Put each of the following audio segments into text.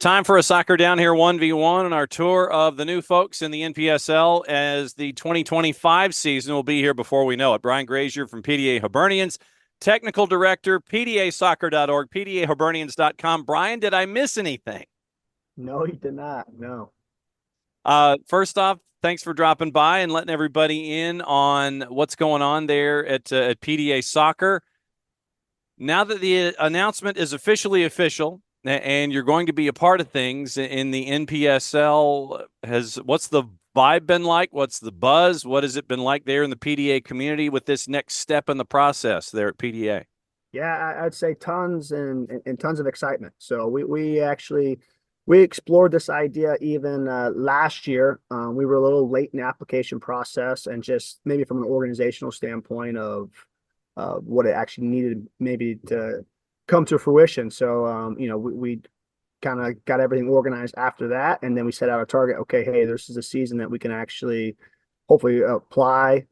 Time for a Soccer Down Here 1v1 on our tour of the new folks in the NPSL as the 2025 season will be here before we know it. Brian Grazier from PDA Hibernians, Technical Director, PDAsoccer.org, PDAHibernians.com. Brian, did I miss anything? No, you did not. No. First off, thanks for dropping by and letting everybody in on what's going on there at PDA Soccer. Now that the announcement is officially official, and you're going to be a part of things in the NPSL, what's the vibe been like? What's the buzz? What has it been like there in the PDA community with this next step in the process there at PDA? Yeah, I'd say tons and tons of excitement. So we explored this idea even last year. We were a little late in the application process, and just maybe from an organizational standpoint of what it actually needed maybe to come to fruition. So we kind of got everything organized after that, and then we set out a target. Okay, hey, this is a season that we can actually hopefully apply,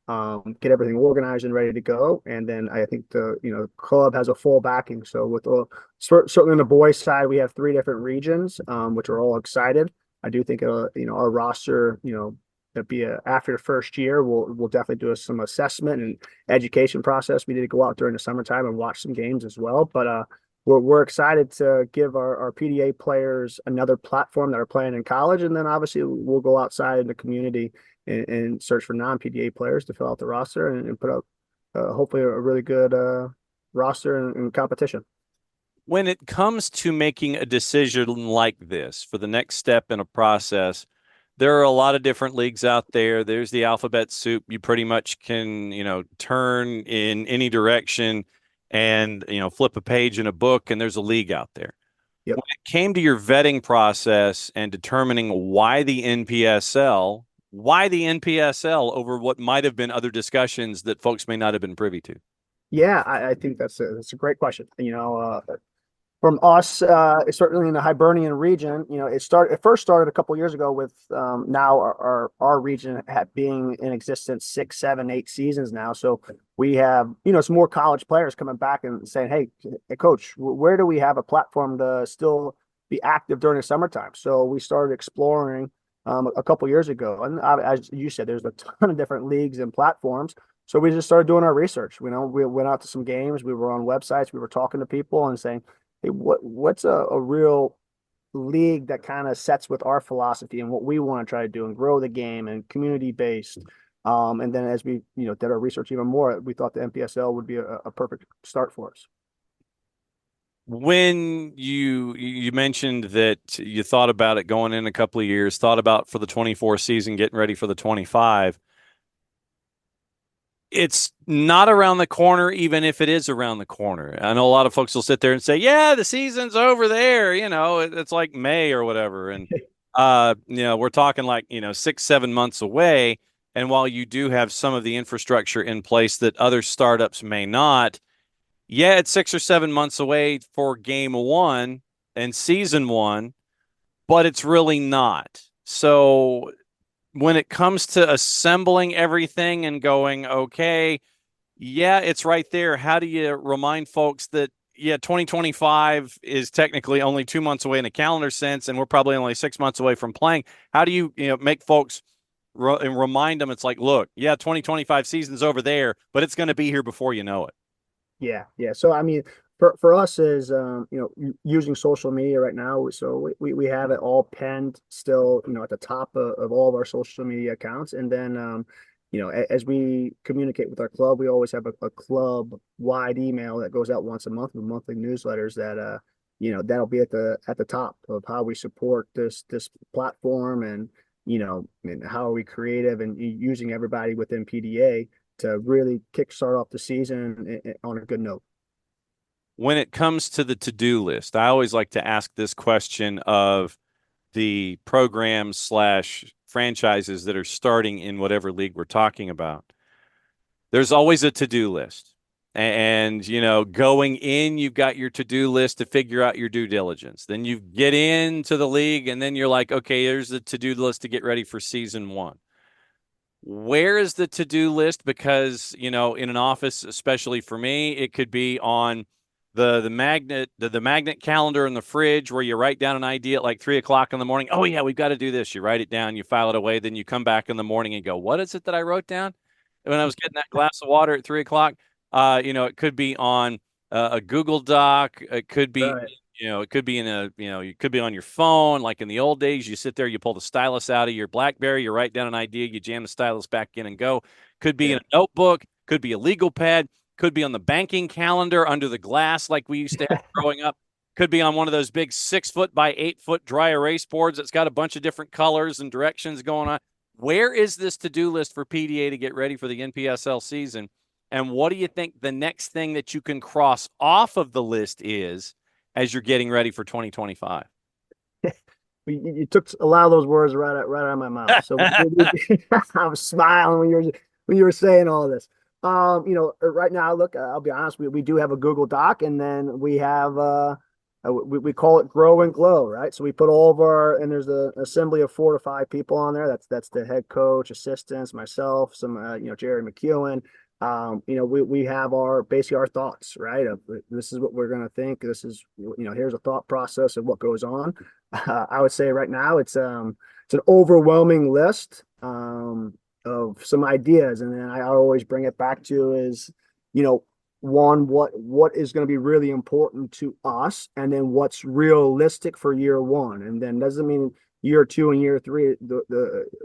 get everything organized and ready to go. And then I think the club has a full backing. So certainly on the boys side, we have three different regions, which are all excited. I do think our roster, that be after the first year, we'll definitely do some assessment and education process. We need to go out during the summertime and watch some games as well. But we're excited to give our PDA players another platform that are playing in college, and then obviously we'll go outside in the community and search for non-PDA players to fill out the roster and put up hopefully a really good roster and competition. When it comes to making a decision like this for the next step in a process, there are a lot of different leagues out there. There's the alphabet soup. You pretty much can, turn in any direction and, flip a page in a book, and there's a league out there. Yep. When it came to your vetting process and determining why the NPSL over what might have been other discussions that folks may not have been privy to? Yeah, I think that's a great question. From us, certainly in the Hibernian region, it first started a couple of years ago with now our region being in existence 6, 7, 8 seasons now. So we have some more college players coming back and saying, "Hey, coach, where do we have a platform to still be active during the summertime?" So we started exploring a couple of years ago, and as you said, there's a ton of different leagues and platforms. So we just started doing our research. We went out to some games, we were on websites, we were talking to people and saying, hey, what's a real league that kind of sets with our philosophy and what we want to try to do and grow the game and community based. And then as we did our research even more, we thought the NPSL would be a perfect start for us. When you mentioned that you thought about it going in a couple of years, thought about for the 24 season, getting ready for the 25. It's not around the corner, even if it is around the corner. I know a lot of folks will sit there and say, yeah, the season's over there. It's like May or whatever. And, we're talking like, 6, 7 months away. And while you do have some of the infrastructure in place that other startups may not, yeah, it's 6 or 7 months away for game one and season one, but it's really not. So when it comes to assembling everything and going, okay, yeah, it's right there. How do you remind folks that, yeah, 2025 is technically only 2 months away in a calendar sense, and we're probably only 6 months away from playing? How do you, make folks and remind them it's like, look, yeah, 2025 season's over there, but it's going to be here before you know it? Yeah, yeah. So I mean, for us is using social media right now. So we have it all penned still, at the top of all of our social media accounts, and then as we communicate with our club, we always have a club wide email that goes out once a month with monthly newsletters that that'll be at the top of how we support this platform, and how are we creative and using everybody within PDA to really kickstart off the season on a good note. When it comes to the to-do list, I always like to ask this question of the programs slash franchises that are starting in whatever league we're talking about. There's always a to-do list. And, going in, you've got your to-do list to figure out your due diligence. Then you get into the league, and then you're like, okay, here's the to-do list to get ready for season one. Where is the to-do list? Because, in an office, especially for me, it could be on the magnet calendar in the fridge where you write down an idea at like 3 o'clock in the morning. Oh yeah, we've got to do this. You write it down, you file it away, then you come back in the morning and go, what is it that I wrote down when I was getting that glass of water at 3 o'clock? It could be on a Google Doc. It could be, Right. it could be it could be on your phone. Like in the old days, you sit there, you pull the stylus out of your BlackBerry, you write down an idea, you jam the stylus back in and go. Could be in Yeah. a notebook, could be a legal pad, could be on the banking calendar under the glass like we used to have growing up. Could be on one of those big 6 foot by 8 foot dry erase boards that's got a bunch of different colors and directions going on. Where is this to-do list for PDA to get ready for the NPSL season? And what do you think the next thing that you can cross off of the list is as you're getting ready for 2025? You took a lot of those words right out of my mouth. So I was smiling when you were saying all this. Right now, look, I'll be honest, we do have a Google Doc, and then we have we call it Grow and Glow, right? So we put all of and there's an assembly of 4 to 5 people on there. That's the head coach, assistants, myself, some Jerry McEwen. We have basically our thoughts, right? This is what we're going to think. This is, here's a thought process of what goes on. I would say right now it's an overwhelming list of some ideas, and then I always bring it back to is, one, what is going to be really important to us, and then what's realistic for year one, and then doesn't mean year two and year three.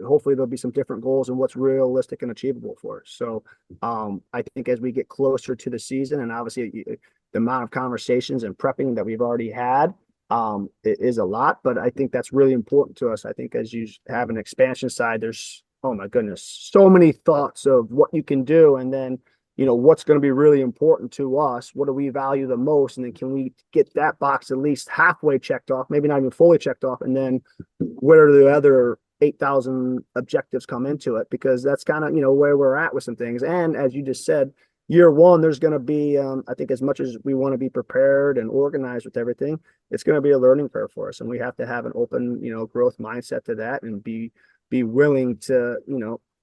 Hopefully there'll be some different goals and what's realistic and achievable for us. So I think as we get closer to the season, and obviously the amount of conversations and prepping that we've already had, it is a lot, but I think that's really important to us. I think as you have an expansion side, there's, oh my goodness, so many thoughts of what you can do, and then what's going to be really important to us. What do we value the most? And then can we get that box at least halfway checked off, maybe not even fully checked off, and then where do the other 8,000 objectives come into it? Because that's kind of where we're at with some things. And as you just said, year one, there's going to be, I think, as much as we want to be prepared and organized with everything, it's going to be a learning curve for us, and we have to have an open, growth mindset to that, and be willing to,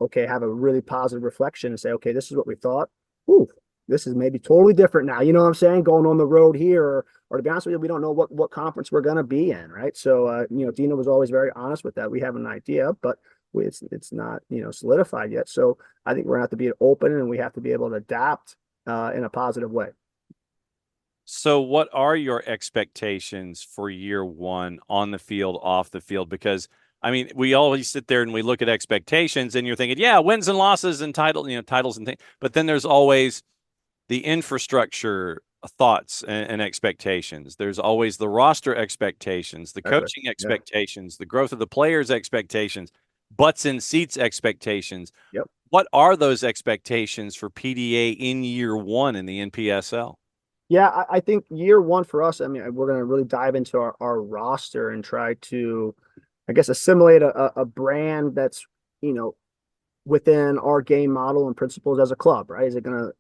okay, have a really positive reflection and say, okay, this is what we thought. Ooh, this is maybe totally different now. You know what I'm saying? Going on the road here, or to be honest with you, we don't know what conference we're going to be in, right? So, Dina was always very honest with that. We have an idea, but it's not, solidified yet. So I think we're going to have to be open, and we have to be able to adapt in a positive way. So what are your expectations for year one on the field, off the field? Because I mean, we always sit there and we look at expectations, and you're thinking, yeah, wins and losses and titles and things. But then there's always the infrastructure thoughts and expectations. There's always the roster expectations, the coaching expectations, the growth of the players expectations, butts in seats expectations. Yep. What are those expectations for PDA in year one in the NPSL? Yeah, I think year one for us, I mean, we're going to really dive into our roster and try to, I guess, assimilate a brand that's, within our game model and principles as a club, right? Is it going to,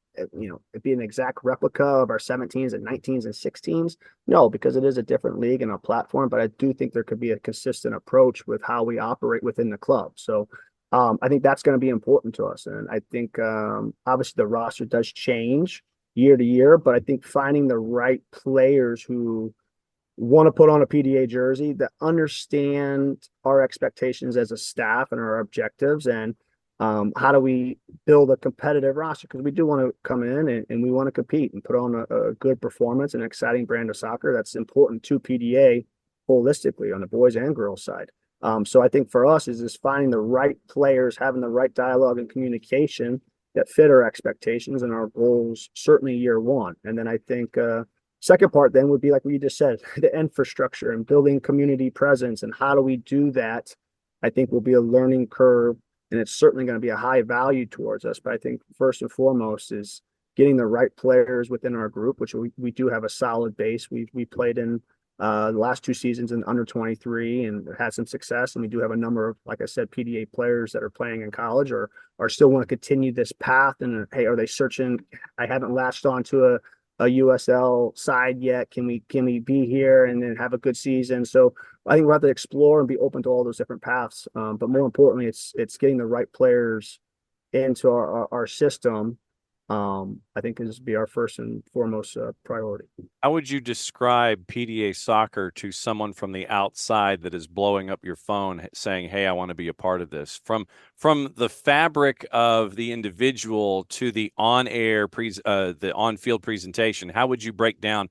be an exact replica of our 17s and 19s and 16s? No, because it is a different league and a platform, but I do think there could be a consistent approach with how we operate within the club. So I think that's going to be important to us. And I think obviously the roster does change year to year, but I think finding the right players who want to put on a PDA jersey, that understand our expectations as a staff and our objectives, and how do we build a competitive roster? Because we do want to come in and we want to compete and put on a good performance, an exciting brand of soccer that's important to PDA holistically on the boys and girls side. So I think for us is just finding the right players, having the right dialogue and communication that fit our expectations and our goals, certainly year one. And then I think second part then would be like what you just said, the infrastructure and building community presence, and how do we do that? I think will be a learning curve, and it's certainly going to be a high value towards us. But I think first and foremost is getting the right players within our group, which we do have a solid base. We played in the last 2 seasons in under 23 and had some success. And we do have a number of, like I said, PDA players that are playing in college or still want to continue this path. And hey, are they searching? I haven't latched on to a USL side yet. Can we be here and then have a good season? So I think we'll have to explore and be open to all those different paths. But more importantly, it's getting the right players into our system I think is be our first and foremost priority. How would you describe PDA soccer to someone from the outside that is blowing up your phone saying, "Hey, I want to be a part of this"? From the fabric of the individual to the the on-field presentation, how would you break down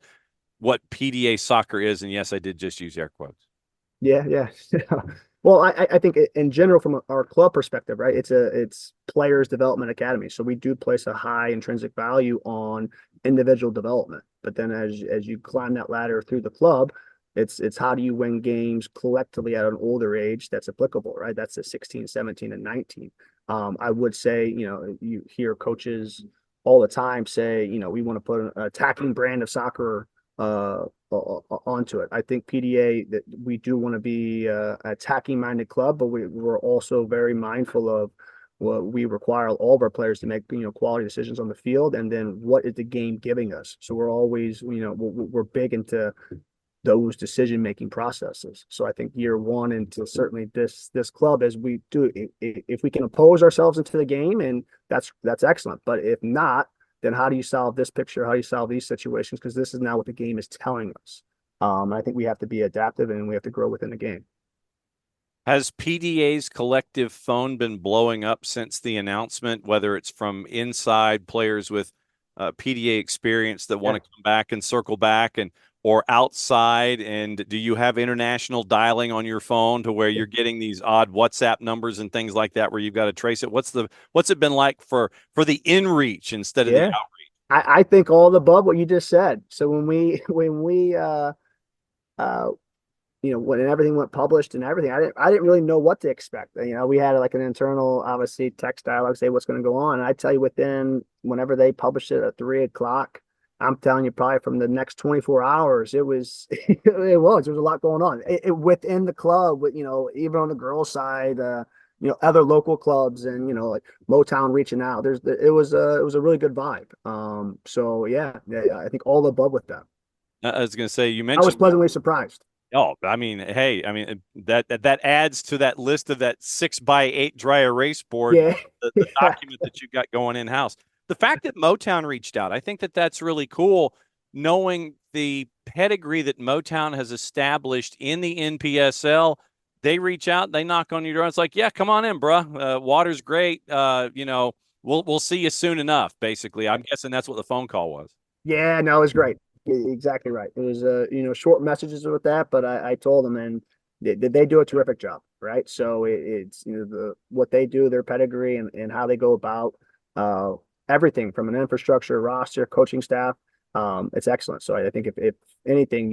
what PDA soccer is? And yes, I did just use air quotes. Yeah, yeah. Well, I think in general, from our club perspective, right, it's players development academy. So we do place a high intrinsic value on individual development. But then as you climb that ladder through the club, it's how do you win games collectively at an older age that's applicable, right? That's the 16, 17, and 19. I would say, you hear coaches all the time say, we want to put an attacking brand of soccer onto it. I think PDA that we do want to be attacking minded club, but we're also very mindful of what we require all of our players to make quality decisions on the field, and then what is the game giving us. So we're always we're big into those decision making processes. So I think year one into certainly this club, as we do, if we can oppose ourselves into the game, and that's excellent. But if not, then how do you solve this picture? How do you solve these situations? Because this is now what the game is telling us. I think we have to be adaptive and we have to grow within the game. Has PDA's collective phone been blowing up since the announcement, whether it's from inside players with PDA experience that want to come back and circle back, and or outside? And do you have international dialing on your phone to where you're getting these odd WhatsApp numbers and things like that where you've got to trace it? What's it been like for the inReach instead of the Yeah, outreach? I think all the above what you just said. So uh when everything went published and everything, I didn't really know what to expect. We had like an internal, obviously, text dialogue, say what's going to go on. And I tell you, whenever they published it at 3 o'clock, I'm telling you, probably from the next 24 hours, it was, there was a lot going on within the club, with, even on the girls' side, other local clubs and, like Motown reaching out. It was a really good vibe. So yeah, I think all the above with that. I was going to say, you I was mentioned. pleasantly surprised. Oh, I mean, hey, I mean that adds to that list of that 6x8 dry erase board, Yeah. the document that you got going in house. The fact that Motown reached out, I think that's really cool, knowing the pedigree that Motown has established in the NPSL. They reach out, they knock on your door. It's like, yeah, come on in, bruh. Water's great. We'll see you soon enough. Basically, I'm guessing that's what the phone call was. Yeah, no, it was great. Exactly right. It was short messages with that, but I told them, and they do a terrific job, right? So it's what they do, their pedigree, and how they go about uh everything from an infrastructure, roster, coaching staff. It's excellent. So I think if anything,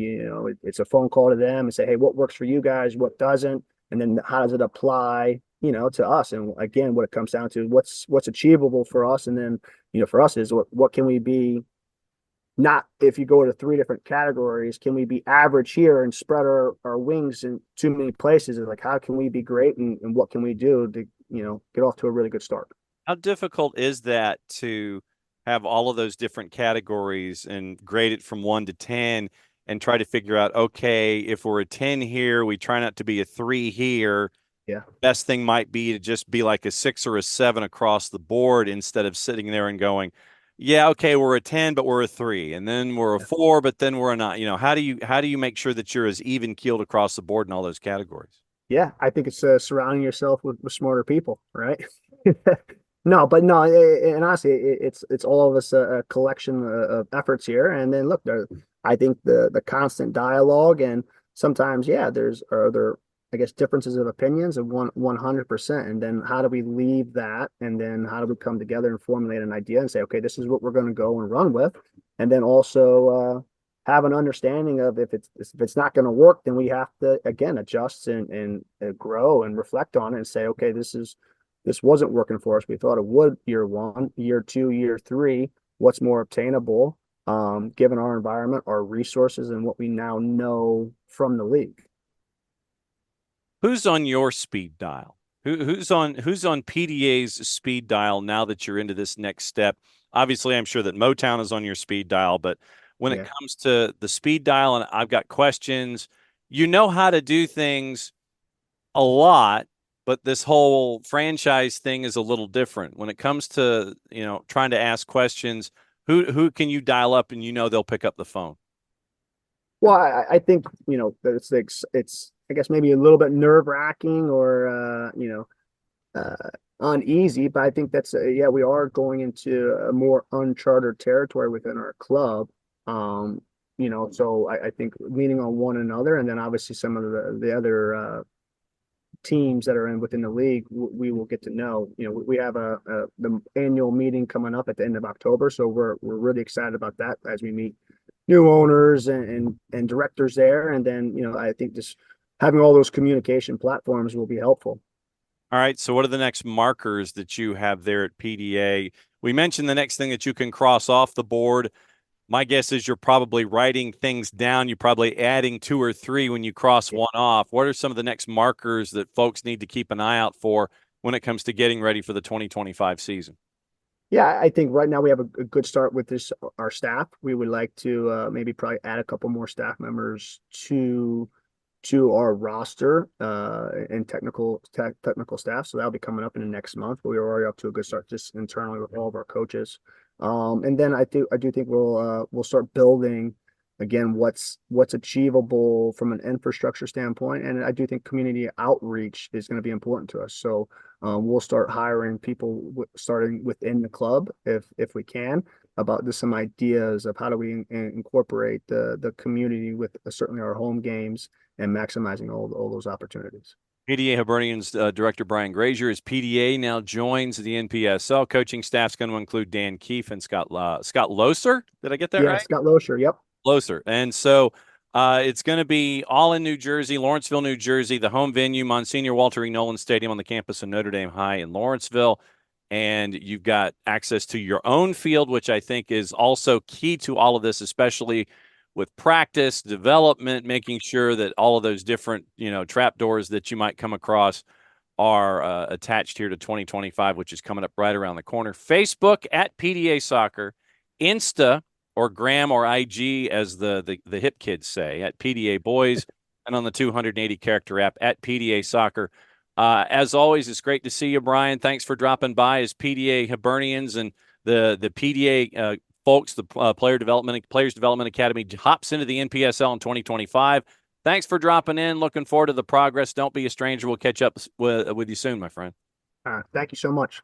it's a phone call to them and say, hey, what works for you guys, what doesn't, and then how does it apply, to us? And again, what it comes down to, what's achievable for us, and then for us is what can we be. Not if you go to three different categories, can we be average here and spread our wings in too many places? Is like, how can we be great, and what can we do to, get off to a really good start? How difficult is that to have all of those different categories and grade it from 1 to 10 and try to figure out, okay, if we're a 10 here, we try not to be a 3 here. Yeah. Best thing might be to just be like a 6 or a 7 across the board instead of sitting there and going, yeah, okay, we're a 10, but we're a 3, and then we're a 4, but then we're a 9. How do you make sure that you're as even keeled across the board in all those categories? Yeah. I think it's surrounding yourself with smarter people, right? No, but no, and honestly, it's all of us a collection of efforts here. And then look, I think the constant dialogue, and sometimes, yeah, there I guess differences of opinions of 100%. And then how do we leave that? And then how do we come together and formulate an idea and say, okay, this is what we're going to go and run with. And then also have an understanding of if it's not going to work, then we have to again adjust and grow and reflect on it and say, okay, this wasn't working for us. We thought it would year one, year two, year three. What's more obtainable, given our environment, our resources, and what we now know from the league. Who's on your speed dial? Who's on PDA's speed dial now that you're into this next step? Obviously, I'm sure that Motown is on your speed dial, but when it Yeah. comes to the speed dial, and I've got questions, you know how to do things a lot, but this whole franchise thing is a little different when it comes to, trying to ask questions. Who can you dial up and they'll pick up the phone? Well, I think, that it's I guess maybe a little bit nerve wracking or uneasy, but I think that's yeah, we are going into a more uncharted territory within our club. So I think leaning on one another, and then obviously some of the other teams that are within the league, we will get to know. We have the annual meeting coming up at the end of October, so we're really excited about that as we meet new owners and directors there, and then I think just having all those communication platforms will be helpful. All right. So, what are the next markers that you have there at PDA? We mentioned the next thing that you can cross off the board. My guess is you're probably writing things down. You're probably adding 2 or 3 when you cross one off. What are some of the next markers that folks need to keep an eye out for when it comes to getting ready for the 2025 season? Yeah, I think right now we have a good start with our staff. We would like to maybe probably add a couple more staff members to our roster and technical staff. So that'll be coming up in the next month. But we are already up to a good start just internally with all of our coaches. And then I do think we'll start building again what's achievable from an infrastructure standpoint. And I do think community outreach is going to be important to us. So we'll start hiring people starting within the club if we can, about just some ideas of how do we incorporate the community with certainly our home games and maximizing all those opportunities. PDA Hibernians director Brian Grazier, as PDA now joins the NPSL. Coaching staff's going to include Dan Keefe and Scott Loser. Did I get that Yeah, right? Scott Loser. Yep. Loser. And so it's going to be all in New Jersey, Lawrenceville, New Jersey, the home venue, Monsignor Walter E. Nolan Stadium on the campus of Notre Dame High in Lawrenceville. And you've got access to your own field, which I think is also key to all of this, especially with practice, development, making sure that all of those different, trap doors that you might come across are attached here to 2025, which is coming up right around the corner. Facebook at PDA Soccer, Insta or Gram or IG, as the hip kids say, at PDA Boys, and on the 280 character app at PDA Soccer. As always, it's great to see you, Brian. Thanks for dropping by as PDA Hibernians and the PDA folks, the Players Development Academy hops into the NPSL in 2025. Thanks for dropping in. Looking forward to the progress. Don't be a stranger. We'll catch up with you soon, my friend. Thank you so much.